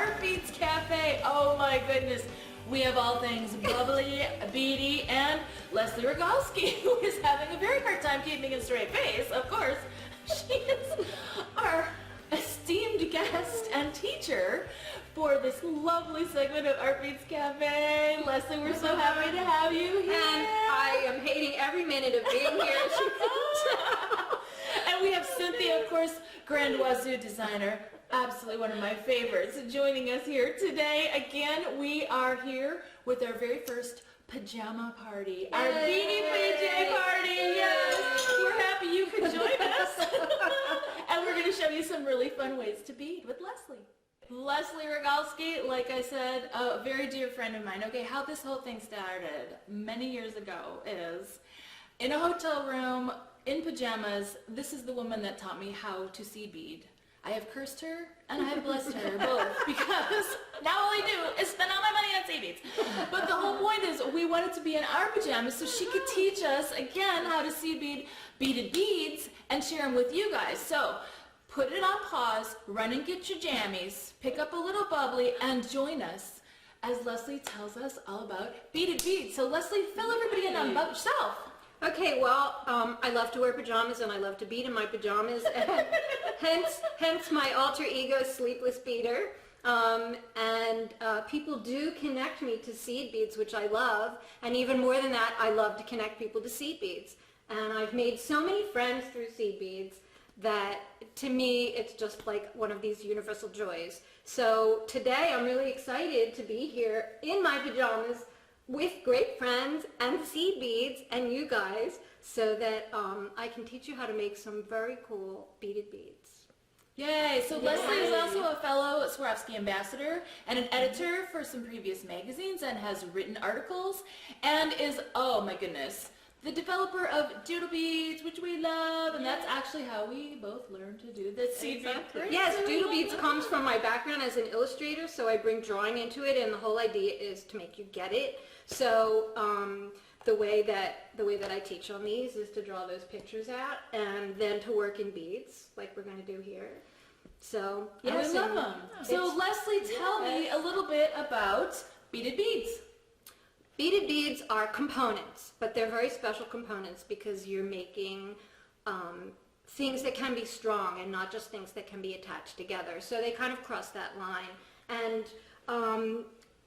Artbeads Cafe. Oh my goodness. We have all things bubbly, beady, and Leslie Rogalski, who is having a very hard time keeping a straight face, of course. She is our esteemed guest and teacher for this lovely segment of Artbeads Cafe. Leslie, we're so happy to have you here. And I am hating every minute of being here. And we have Cynthia, of course, Grand Wazoo designer, absolutely one of my favorites, joining us here today. Again, we are here with our very first pajama party, our Beading PJ party. Yes, we're happy you could join us. And we're going to show you some really fun ways to bead with Leslie. Leslie Rogalski, like I said, a very dear friend of mine. Okay, how this whole thing started many years ago is in a hotel room in pajamas. This is the woman that taught me how to seed bead. I have cursed her and I have blessed her both, because now all I do is spend all my money on seed beads. But the whole point is we wanted to be in our pajamas so she could teach us again how to seed bead beaded beads and share them with you guys. So put it on pause, run and get your jammies, pick up a little bubbly, and join us as Leslie tells us all about beaded beads. So Leslie, fill everybody in on about yourself. Okay, well, I love to wear pajamas and I love to bead in my pajamas, and hence my alter ego, Sleepless Beader. People do connect me to seed beads, which I love, and even more than that, I love to connect people to seed beads. And I've made so many friends through seed beads that to me it's just like one of these universal joys. So today I'm really excited to be here in my pajamas with great friends and seed beads and you guys, so that I can teach you how to make some very cool beaded beads. Yay! So Leslie is also a fellow Swarovski ambassador and an editor for some previous magazines and has written articles and is, oh my goodness, the developer of doodle beads, which we love, and that's actually how we both learned to do the seed bead. Yes, doodle beads comes from my background as an illustrator, so I bring drawing into it, and the whole idea is to make you get it. So the way that I teach on these is to draw those pictures out, and then to work in beads, like we're going to do here. So yes, I love them. So Leslie, tell me a little bit about beaded beads. Beaded beads are components, but they're very special components because you're making things that can be strong and not just things that can be attached together. So they kind of cross that line. And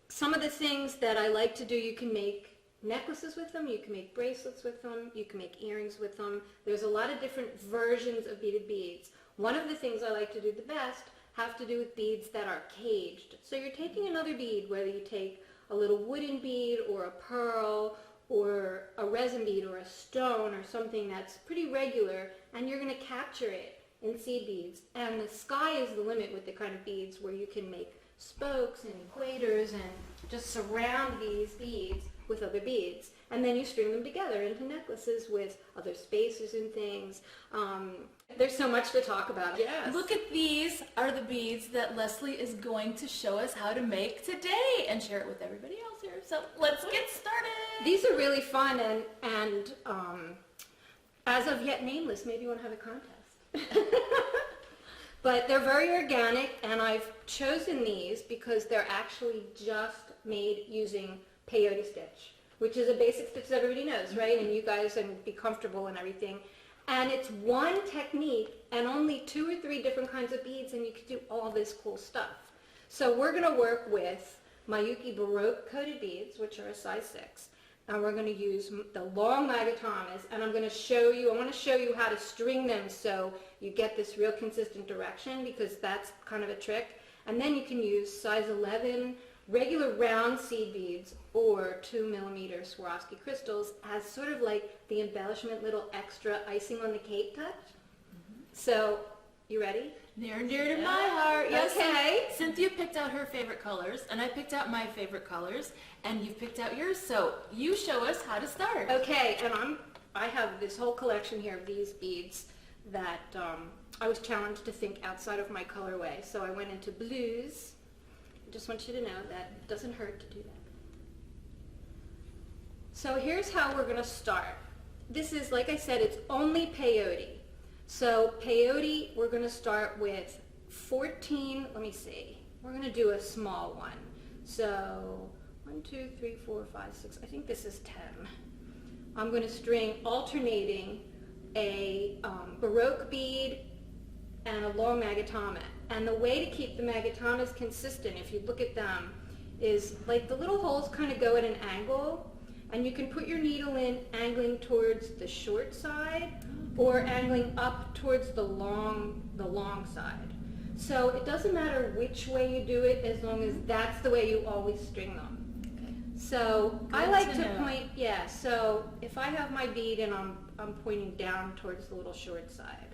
some of the things that I like to do, you can make necklaces with them, you can make bracelets with them, you can make earrings with them. There's a lot of different versions of beaded beads. One of the things I like to do the best have to do with beads that are caged. So you're taking another bead, whether you take a little wooden bead or a pearl or a resin bead or a stone or something that's pretty regular, and you're going to capture it in seed beads. And the sky is the limit with the kind of beads where you can make spokes and equators and just surround these beads with other beads. And then you string them together into necklaces with other spacers and things. There's so much to talk about. Yes. Look at these are the beads that Leslie is going to show us how to make today and share it with everybody else here. So let's get started. These are really fun, and as of yet nameless, maybe you want to have a contest. But they're very organic, and I've chosen these because they're actually just made using peyote stitch, which is a basic stitch that everybody knows, right? And you guys can be comfortable and everything. And it's one technique and only 2 or 3 different kinds of beads, and you can do all this cool stuff. So we're going to work with Miyuki Baroque coated beads, which are a size 6. And we're going to use the long magatamas, and I want to show you how to string them so you get this real consistent direction, because that's kind of a trick. And then you can use size 11 regular round seed beads or 2mm Swarovski crystals as sort of like the embellishment, little extra icing on the cake touch. So, you ready? Near and dear to my heart. Yes. Okay. Cynthia picked out her favorite colors, and I picked out my favorite colors, and you've picked out yours. So you show us how to start. Okay, and I have this whole collection here of these beads that I was challenged to think outside of my colorway. So I went into blues. I just want you to know that it doesn't hurt to do that. So here's how we're going to start. This is, like I said, it's only peyote. So peyote, we're going to start with 14, let me see, we're going to do a small one. So 1, 2, 3, 4, 5, 6, I think this is 10. I'm going to string alternating a Baroque bead and a long magatama. And the way to keep the magatamas consistent, if you look at them, is like the little holes kind of go at an angle, and you can put your needle in angling towards the short side or angling up towards the long side. So it doesn't matter which way you do it as long as that's the way you always string them. So I like to point, yeah, so if I have my bead and I'm pointing down towards the little short side,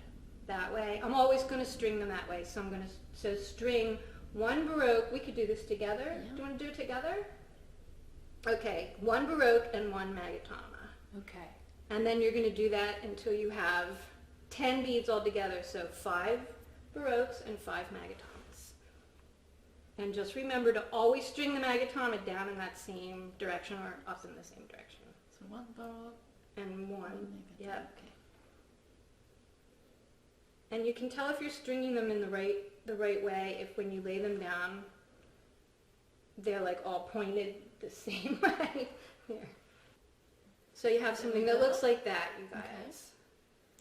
that way, I'm always going to string them that way. So I'm going to string one Baroque, we could do this together. Yeah. Do you want to do it together? Okay, one Baroque and one magatama. Okay. And then you're going to do that until you have 10 beads all together. So 5 Baroques and 5 magatamas. And just remember to always string the magatama down in that same direction or up in the same direction. So one Baroque and one, yeah. Okay. And you can tell if you're stringing them in the right way if when you lay them down, they're like all pointed the same way. Here. So you have something that looks like that, you guys.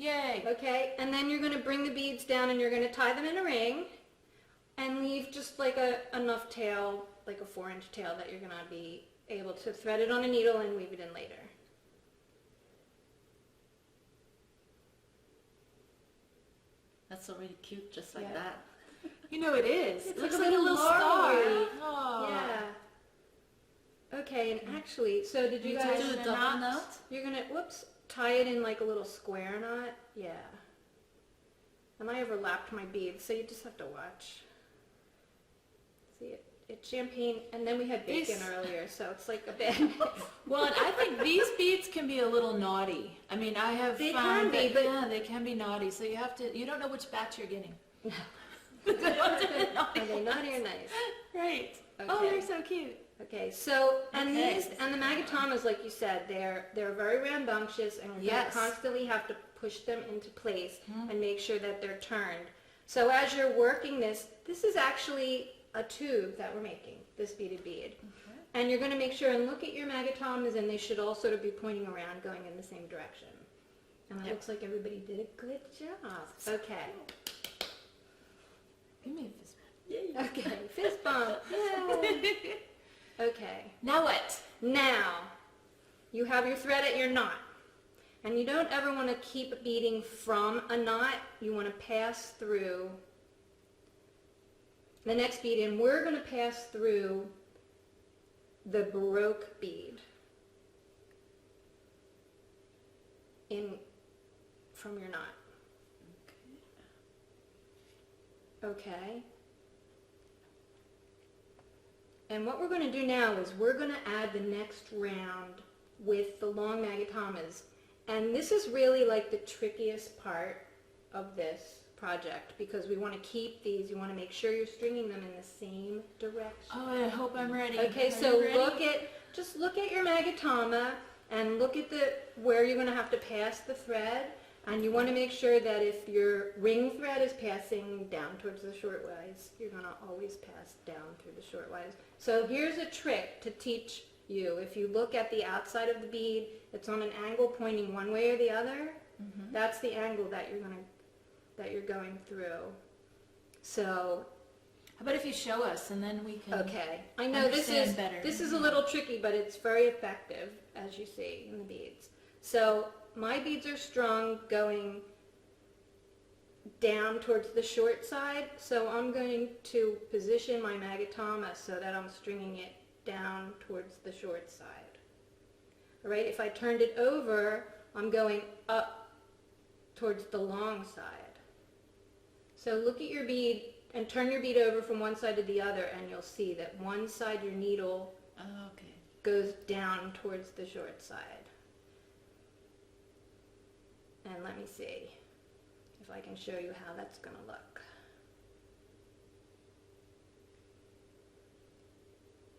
Okay. Yay! Okay, and then you're going to bring the beads down and you're going to tie them in a ring and leave just like enough tail, like a 4-inch tail that you're going to be able to thread it on a needle and weave it in later. That's already cute, just like Yeah. that. You know it is. It's It looks like like a a little little star. flower. Oh. Yeah. Okay, and actually, so did you You guys do a knot? double knot? You're gonna, tie it in like a little square knot. Yeah. And I overlapped my beads, so you just have to watch. See, it's champagne, and then we had bacon earlier, so it's like a bit. Well, and I think these beads can be a little naughty. I mean, I have They found can be, that, but- yeah, they can be naughty. So you don't know which batch you're getting. No. Are they naughty or nice? Right. Oh, Okay. they're so cute. Okay, so, and Okay. these, and the magatamas, like you said, they're very rambunctious, and we're Yes. gonna constantly have to push them into place and make sure that they're turned. So as you're working this is actually a tube that we're making, this beaded bead. Okay. And you're gonna make sure and look at your magatamas, and they should all sort of be pointing around, going in the same direction. And it looks like everybody did a good job. Okay. Give me a fist bump. Okay, fist bump. Yay. Okay. Now what? Now, you have your thread at your knot. And you don't ever want to keep beading from a knot. You want to pass through the next bead, and we're going to pass through the Baroque bead from your knot. Okay. And what we're going to do now is we're going to add the next round with the long magatamas. And this is really like the trickiest part of this project because we want to keep these, you want to make sure you're stringing them in the same direction. Oh, I hope I'm ready. Okay, Are so you ready? just look at your magatama and look at where you're going to have to pass the thread. And you want to make sure that if your ring thread is passing down towards the short wise, you're going to always pass down through the short wise. So here's a trick to teach you. If you look at the outside of the bead, it's on an angle pointing one way or the other. Mm-hmm. That's the angle that you're going through. So how about if you show us and then we can okay. I know this is a little tricky, but it's very effective, as you see in the beads. So my beads are strung going down towards the short side, so I'm going to position my magatama so that I'm stringing it down towards the short side. All right, if I turned it over, I'm going up towards the long side. So look at your bead and turn your bead over from one side to the other, and you'll see that one side your needle goes down towards the short side. And let me see if I can show you how that's going to look.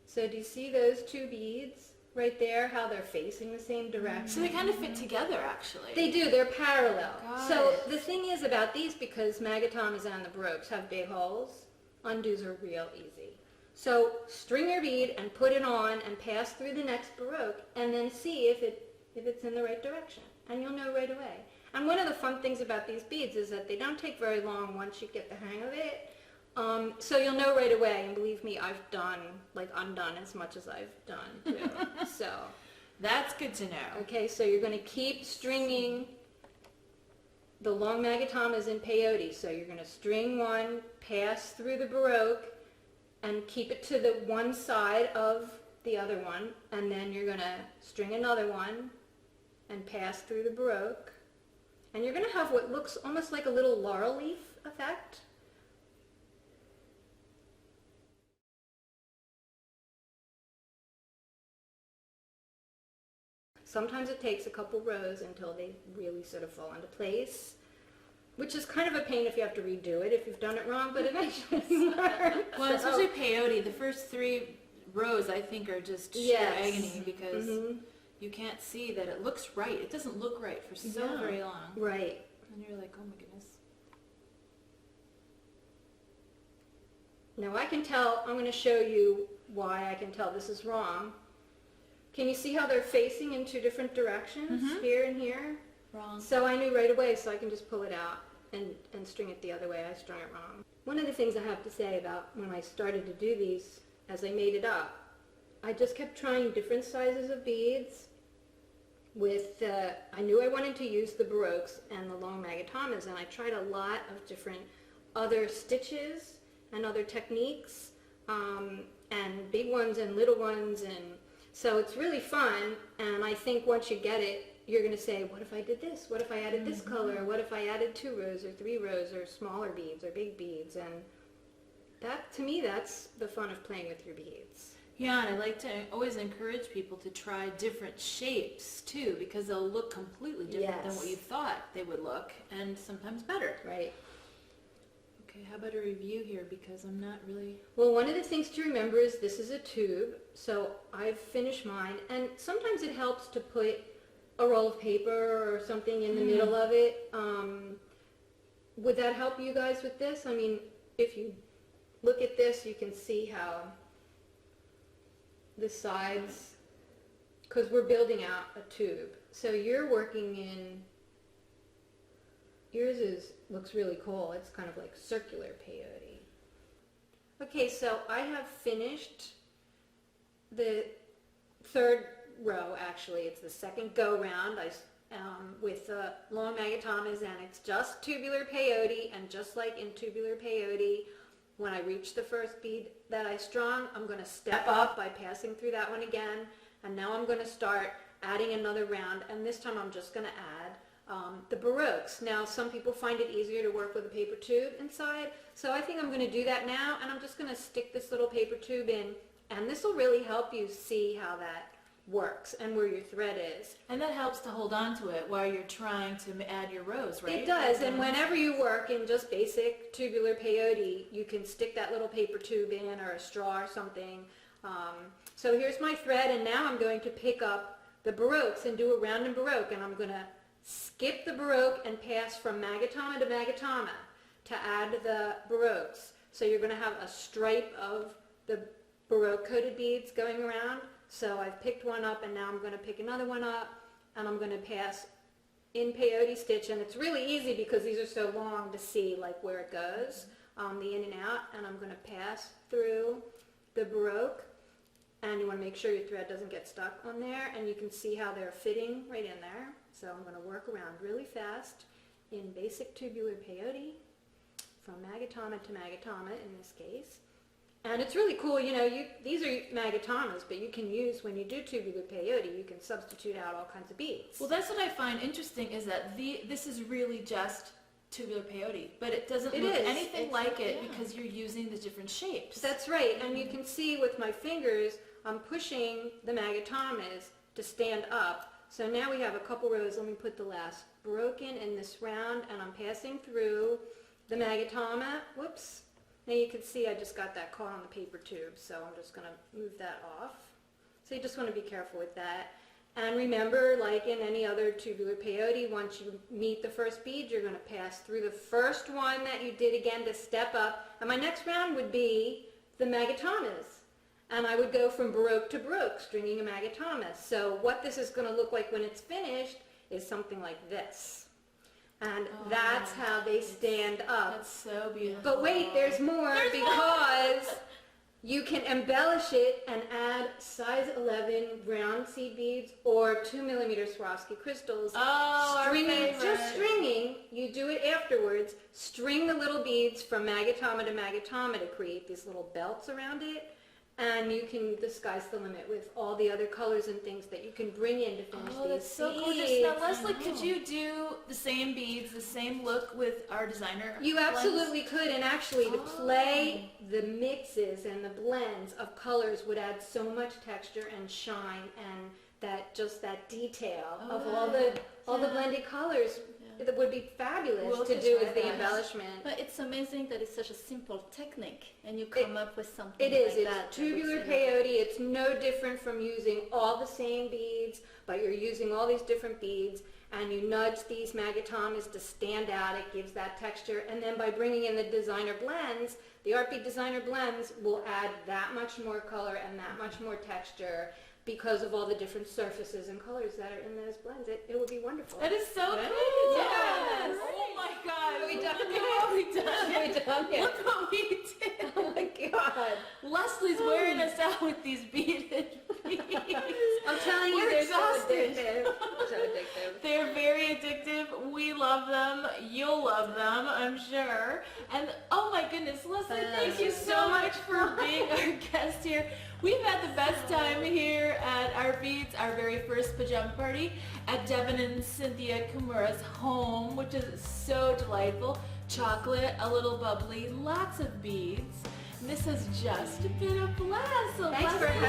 So do you see those two beads right there, how they're facing the same direction? So they kind of fit together, actually. They do, they're parallel. Got So it. the thing is about these, because magatamas and the Baroques have big holes, undos are real easy. So string your bead and put it on and pass through the next baroque and then see if it's in the right direction, and you'll know right away. And one of the fun things about these beads is that they don't take very long once you get the hang of it. So you'll know right away, and believe me, I've undone as much as I've done too. So That's good to know. okay, so you're going to keep stringing the long magatamas in peyote. So you're going to string one, pass through the baroque, and keep it to the one side of the other one, and then you're going to string another one and pass through the baroque, and you're going to have what looks almost like a little laurel leaf effect. Sometimes it takes a couple rows until they really sort of fall into place, which is kind of a pain if you have to redo it if you've done it wrong, but eventually it works. Well, especially peyote, the first 3 rows I think are just sheer agony because you can't see that it looks right. It doesn't look right for so very long. Right. And you're like, oh my goodness. Now I can tell, I'm going to show you why I can tell this is wrong. Can you see how they're facing in 2 different directions, here and here? Wrong. So I knew right away, so I can just pull it out and string it the other way. I strung it wrong. One of the things I have to say about when I started to do these, as I made it up, I just kept trying different sizes of beads with, I knew I wanted to use the baroques and the long magatamas, and I tried a lot of different other stitches and other techniques, and big ones and little ones, and so it's really fun. And I think once you get it, you're going to say, what if I did this? What if I added this color? What if I added 2 rows or 3 rows or smaller beads or big beads? And that, to me, that's the fun of playing with your beads. Yeah, and I like to always encourage people to try different shapes too, because they'll look completely different than what you thought they would look, and sometimes better. Right. Okay, how about a review here, because I'm not really... Well, one of the things to remember is this is a tube, so I've finished mine, and sometimes it helps to put a roll of paper or something in the middle of it. Would that help you guys with this? I mean, if you look at this, you can see how the sides, because we're building out a tube. So you're working in, yours looks really cool. It's kind of like circular peyote. Okay, so I have finished the 3rd row, actually. It's the 2nd go round with the long magatamas, and it's just tubular peyote, and just like in tubular peyote, when I reach the first bead that I strung, I'm going to step up by passing through that one again, and now I'm going to start adding another round, and this time I'm just going to add the baroques. Now, some people find it easier to work with a paper tube inside, so I think I'm going to do that now, and I'm just going to stick this little paper tube in, and this will really help you see how that works and where your thread is. And that helps to hold on to it while you're trying to add your rows, right? It does, and whenever you work in just basic tubular peyote, you can stick that little paper tube in, or a straw or something. So here's my thread, and now I'm going to pick up the baroques and do a round in baroque, and I'm going to skip the baroque and pass from magatama to magatama to add the baroques. So you're going to have a stripe of the baroque coated beads going around. So I've picked one up, and now I'm going to pick another one up, and I'm going to pass in peyote stitch, and it's really easy because these are so long to see like where it goes, the in and out, and I'm going to pass through the baroque, and you want to make sure your thread doesn't get stuck on there, and you can see how they're fitting right in there. So I'm going to work around really fast in basic tubular peyote from magatama to magatama in this case. And it's really cool, you know, these are magatamas, but you can use, when you do tubular peyote, you can substitute out all kinds of beads. Well, that's what I find interesting, is that this is really just tubular peyote, but it doesn't look anything like it because you're using the different shapes. That's right, and you can see with my fingers, I'm pushing the magatamas to stand up. So now we have a couple rows. Let me put the last baroque in this round, and I'm passing through the magatama. Whoops. Now you can see I just got that caught on the paper tube, so I'm just going to move that off. So you just want to be careful with that. And remember, like in any other tubular peyote, once you meet the first bead, you're going to pass through the first one that you did again to step up. And my next round would be the magatamas. And I would go from baroque to baroque, stringing a magatama. So what this is going to look like when it's finished is something like this. And that's how they stand up. That's so beautiful. But wait, there's more because you can embellish it and add size 11 round seed beads or 2mm Swarovski crystals. Oh, Stringing, just stringing, you do it afterwards. String the little beads from magatama to magatama to create these little belts around it. And you can, the sky's the limit with all the other colors and things that you can bring in to finish Oh, these that's so beads. gorgeous. Now, Leslie, could you do the same beads, the same look with our designer? You blends? absolutely could, and actually to play the mixes and the blends of colors would add so much texture and shine and that just that detail of all the blended colors. It would be fabulous We'll to just do try as the that. embellishment. But it's amazing that it's such a simple technique and you come up with something It is. like It's that. tubular that looks peyote. It's no different from using all the same beads, but you're using all these different beads, and you nudge these magatamas to stand out. It gives that texture, and then by bringing in the designer blends, the Art Bead designer blends will add that much more color and that much more texture because of all the different surfaces and colors that are in those blends. It will be wonderful. That is so Right? cool. Yes. Oh my God. Are we done? Are we done? Are we done yet? Look what we did. Oh my God. Leslie's wearing us out with these beaded beads. I'm telling you, We're they're so exhausted. addictive. So addictive. They're very addictive. We love them. You'll love them, I'm sure. And oh my goodness, Leslie, thank you so much for being our guest here. We've had the best time here at Artbeads, our very first pajama party at Devin and Cynthia Kimura's home, which is so delightful. Chocolate, a little bubbly, lots of beads. And this has just been a blast. So Thanks for Leslie,